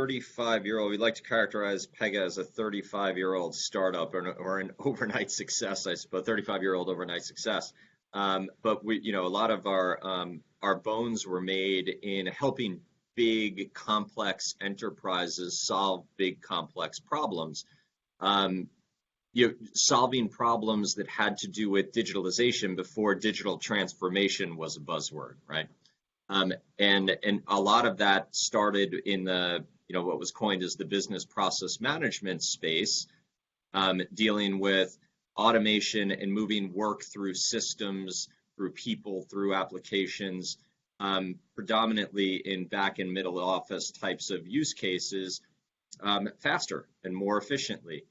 35-year-old, we like to characterize Pega as a 35-year-old startup or an overnight success, I suppose, 35-year-old overnight success. But a lot of our bones were made in helping big, complex enterprises solve big, complex problems. Solving problems that had to do with digitalization before digital transformation was a buzzword, right? And a lot of that started in the what was coined as the business process management space, dealing with automation and moving work through systems, through people, through applications, predominantly in back and middle office types of use cases, faster and more efficiently.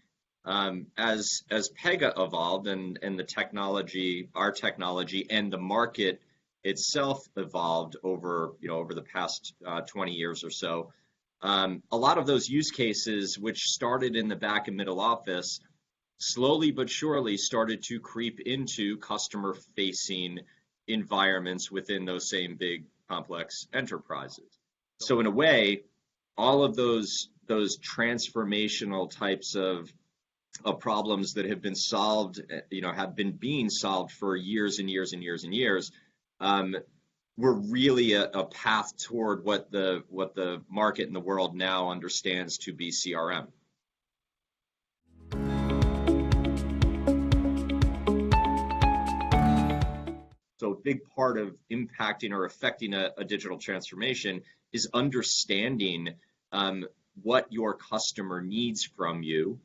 As Pega evolved and the technology, our technology and the market itself evolved over the past 20 years or so, a lot of those use cases, which started in the back and middle office, slowly but surely started to creep into customer-facing environments within those same big, complex enterprises. So in a way, all of those transformational types of problems that have been solved, have been being solved for years and years and years and years, we're really a path toward what the market and the world now understands to be CRM. So a big part of impacting or affecting a digital transformation is understanding what your customer needs from you,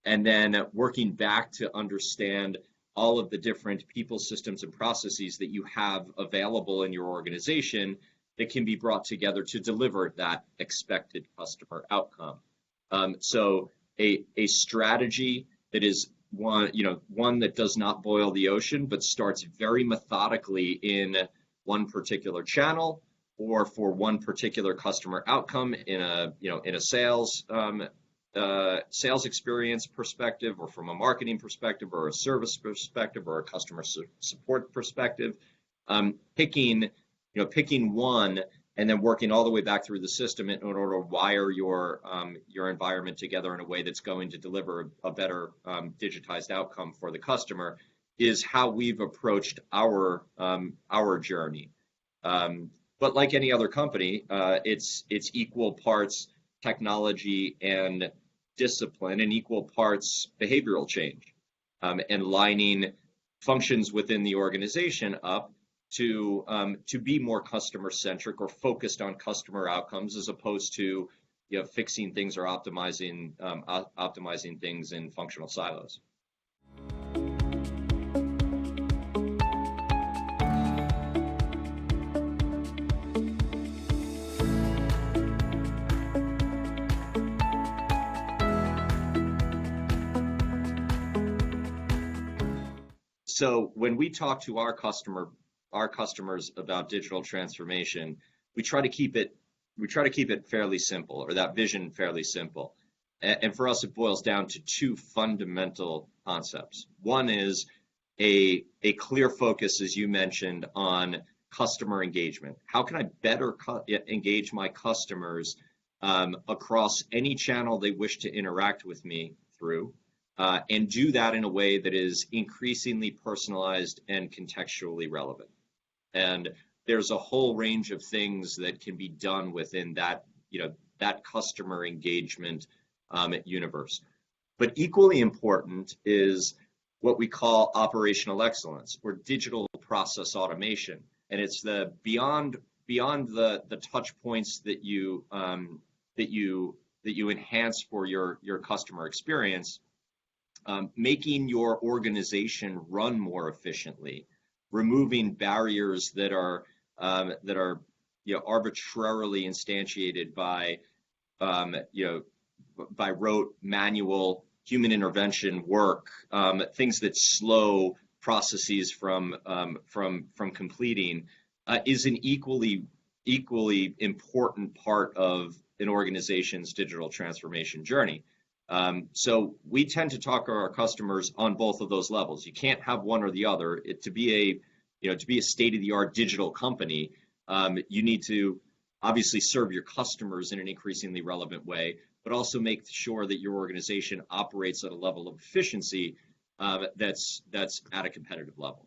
and then working back to understand all of the different people, systems, and processes that you have available in your organization that can be brought together to deliver that expected customer outcome. So a strategy that is one that does not boil the ocean, but starts very methodically in one particular channel or for one particular customer outcome in a sales experience perspective, or from a marketing perspective, or a service perspective, or a customer support perspective, picking one and then working all the way back through the system in order to wire your environment together in a way that's going to deliver a better digitized outcome for the customer is how we've approached our journey. But like any other company, it's equal parts technology and discipline and equal parts behavioral change, and lining functions within the organization up to be more customer centric or focused on customer outcomes, as opposed to fixing things or optimizing things in functional silos. So when we talk to our customers about digital transformation, we try to keep it fairly simple, or that vision fairly simple. And for us, it boils down to two fundamental concepts. One is a clear focus, as you mentioned, on customer engagement. How can I better engage my customers across any channel they wish to interact with me through? And do that in a way that is increasingly personalized and contextually relevant. And there's a whole range of things that can be done within that customer engagement universe. But equally important is what we call operational excellence, or digital process automation. And it's the beyond the touch points that you enhance for your customer experience. Making your organization run more efficiently, removing barriers that are arbitrarily instantiated by rote, manual, human intervention work, things that slow processes from completing, is an equally important part of an organization's digital transformation journey. So we tend to talk to our customers on both of those levels. You can't have one or the other. To be a state-of-the-art digital company, you need to obviously serve your customers in an increasingly relevant way, but also make sure that your organization operates at a level of efficiency that's at a competitive level.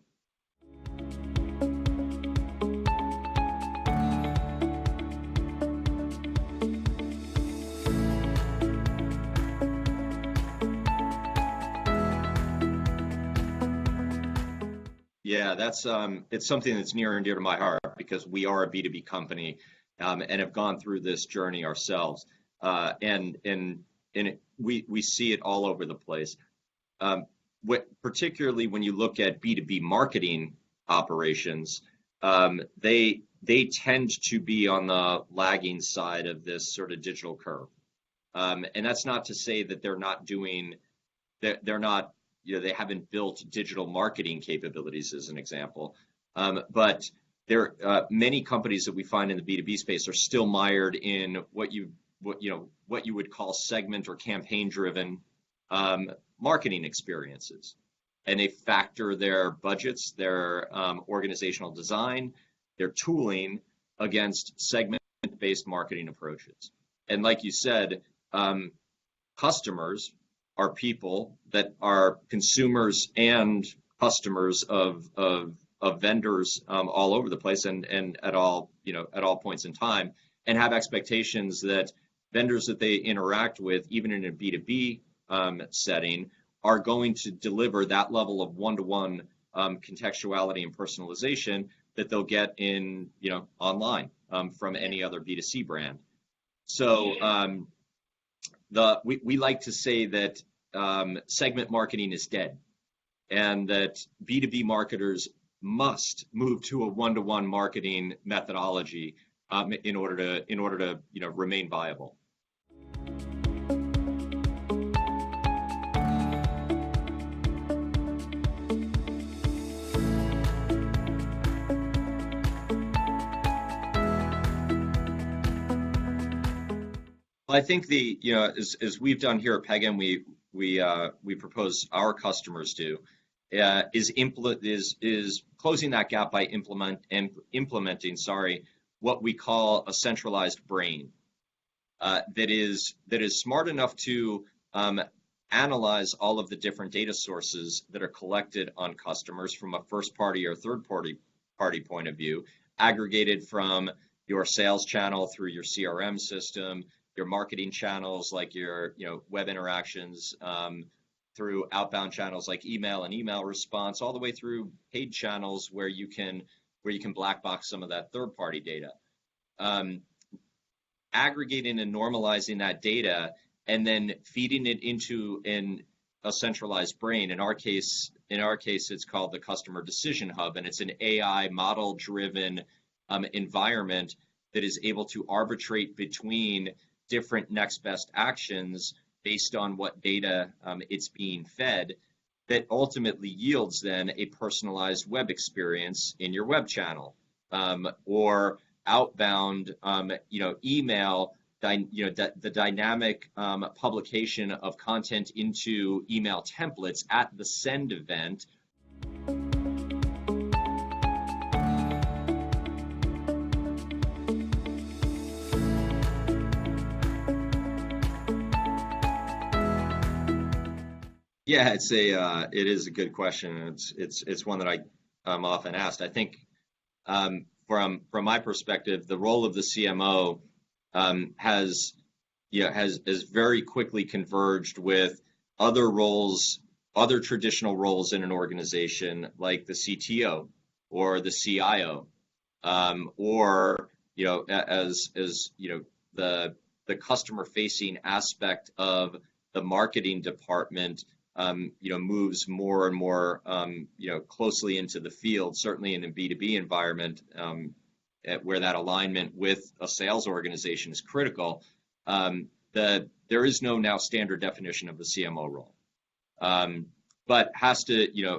Yeah, that's it's something that's near and dear to my heart because we are a B2B company and have gone through this journey ourselves. We see it all over the place. Particularly when you look at B2B marketing operations, they tend to be on the lagging side of this sort of digital curve. And that's not to say that they're not, they haven't built digital marketing capabilities as an example. But many companies that we find in the B2B space are still mired in what you would call segment or campaign driven marketing experiences. And they factor their budgets, their organizational design, their tooling against segment-based marketing approaches. And like you said, customers are people that are consumers and customers of vendors all over the place and at all points in time, and have expectations that vendors that they interact with, even in a B2B setting, are going to deliver that level of one-to-one contextuality and personalization that they'll get in online from any other B2C brand. So we like to say that segment marketing is dead, and that B2B marketers must move to a one-to-one marketing methodology in order to remain viable. I think as we've done here at Pega, and we propose our customers do, is closing that gap by implementing what we call a centralized brain that is smart enough to analyze all of the different data sources that are collected on customers from a first party or third party point of view, aggregated from your sales channel through your CRM system, your marketing channels like your web interactions, through outbound channels like email and email response, all the way through paid channels where you can black box some of that third party data. Aggregating and normalizing that data and then feeding it into a centralized brain. In our case, it's called the Customer Decision Hub, and it's an AI model driven environment that is able to arbitrate between different next best actions based on what data it's being fed, that ultimately yields then a personalized web experience in your web channel, or outbound email, the dynamic publication of content into email templates at the send event. Yeah, it is a good question. It's one that I'm often asked. I think from my perspective, the role of the CMO has very quickly converged with other roles, other traditional roles in an organization, like the CTO or the CIO, or as the customer-facing aspect of the marketing department moves more and more closely into the field, certainly in a B2B environment, where that alignment with a sales organization is critical. There is no now standard definition of the CMO role, but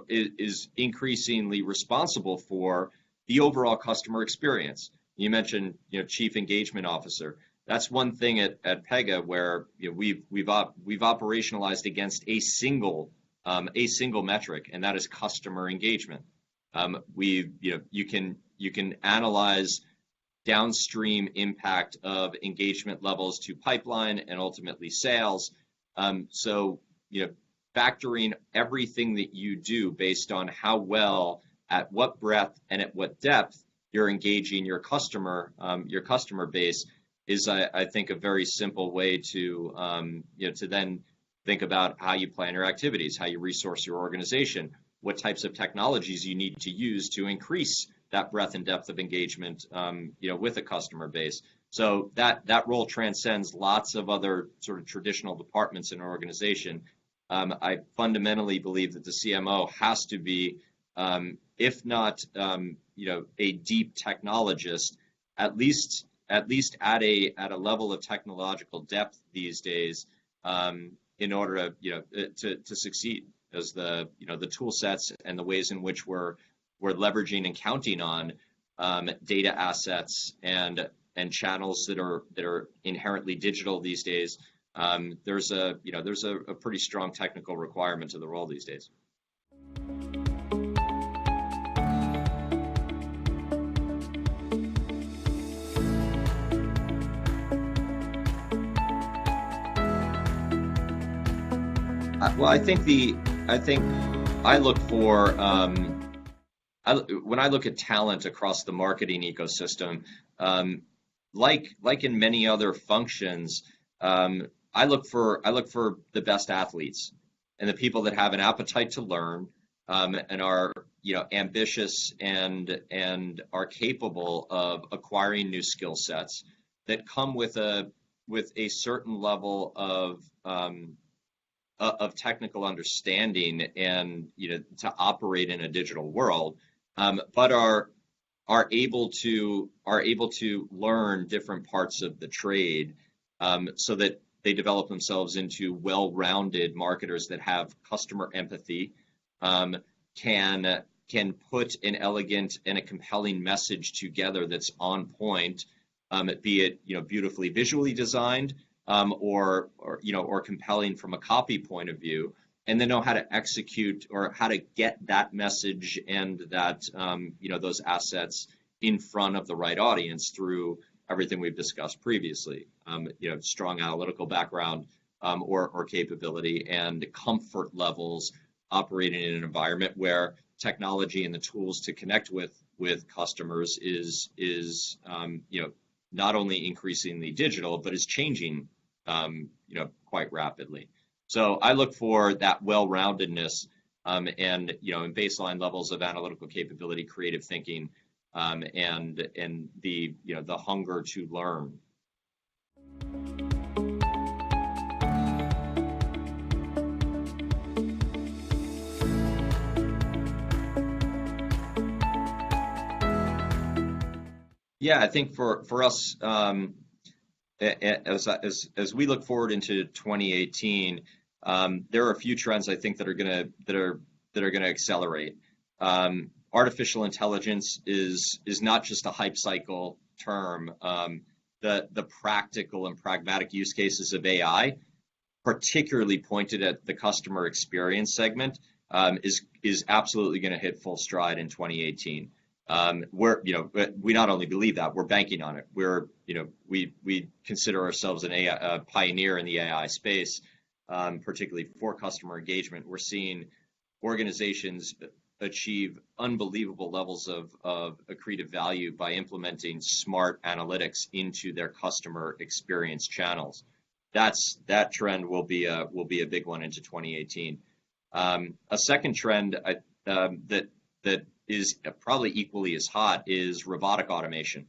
is increasingly responsible for the overall customer experience. You mentioned chief engagement officer. That's one thing at Pega where we've operationalized against a single metric, and that is customer engagement. You can analyze downstream impact of engagement levels to pipeline and ultimately sales. So, factoring everything that you do based on how well, at what breadth, and at what depth you're engaging your customer base is, I think, a very simple way to, to then think about how you plan your activities, how you resource your organization, what types of technologies you need to use to increase that breadth and depth of engagement, with a customer base. So that role transcends lots of other sort of traditional departments in an organization. I fundamentally believe that the CMO has to be, if not, a deep technologist, at least at a level of technological depth these days, in order to succeed, as the tool sets and the ways in which we're leveraging and counting on data assets and channels that are inherently digital these days. There's a pretty strong technical requirement to the role these days. Well, I think I look for when I look at talent across the marketing ecosystem, like in many other functions, I look for the best athletes and the people that have an appetite to learn, and are ambitious and are capable of acquiring new skill sets that come with a certain level of technical understanding and to operate in a digital world, but are able to learn different parts of the trade, so that they develop themselves into well-rounded marketers that have customer empathy, can put an elegant and a compelling message together that's on point, be it beautifully visually designed, or compelling from a copy point of view, and then know how to execute or how to get that message and that those assets in front of the right audience through everything we've discussed previously. Strong analytical background, or capability, and comfort levels operating in an environment where technology and the tools to connect with customers is not only increasingly digital, but is changing quite rapidly. So I look for that well-roundedness, and in baseline levels of analytical capability, creative thinking, and the hunger to learn. Yeah, I think for us, as we look forward into 2018, there are a few trends I think that are gonna accelerate. Artificial intelligence is not just a hype cycle term. The practical and pragmatic use cases of AI, particularly pointed at the customer experience segment, is absolutely going to hit full stride in 2018. We not only believe that, we're banking on it. We consider ourselves a pioneer in the AI space, particularly for customer engagement. We're seeing organizations achieve unbelievable levels of accretive value by implementing smart analytics into their customer experience channels. That trend will be a big one into 2018. A second trend that is probably equally as hot is robotic automation,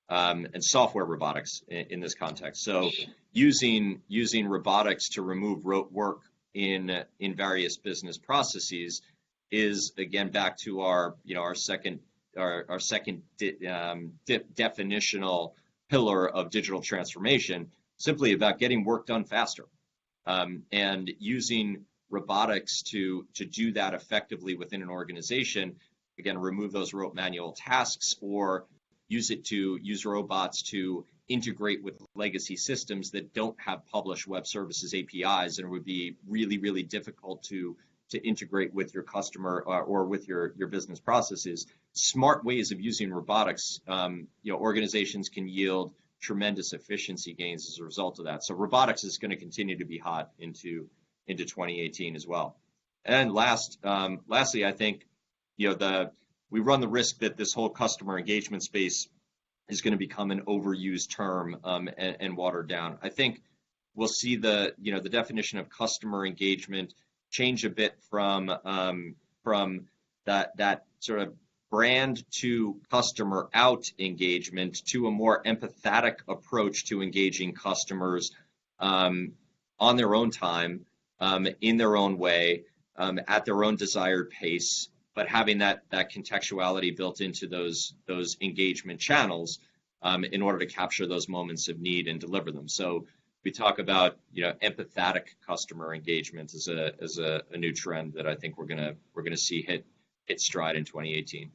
and software robotics in this context. So using robotics to remove rote work in various business processes is, again, back to our second definitional pillar of digital transformation, simply about getting work done faster, and using robotics to do that effectively within an organization. Again, remove those rote manual tasks, or use robots to integrate with legacy systems that don't have published web services APIs, and it would be really, really difficult to to integrate with your customer or with your business processes, smart ways of using robotics, organizations can yield tremendous efficiency gains as a result of that. So robotics is going to continue to be hot into 2018 as well. And lastly, I think we run the risk that this whole customer engagement space is going to become an overused term and watered down. I think we'll see the definition of customer engagement change a bit from that sort of brand to customer out engagement to a more empathetic approach to engaging customers on their own time, in their own way, at their own desired pace, but having that contextuality built into those engagement channels in order to capture those moments of need and deliver them. So we talk about empathetic customer engagement as a new trend that I think we're gonna see hit stride in 2018.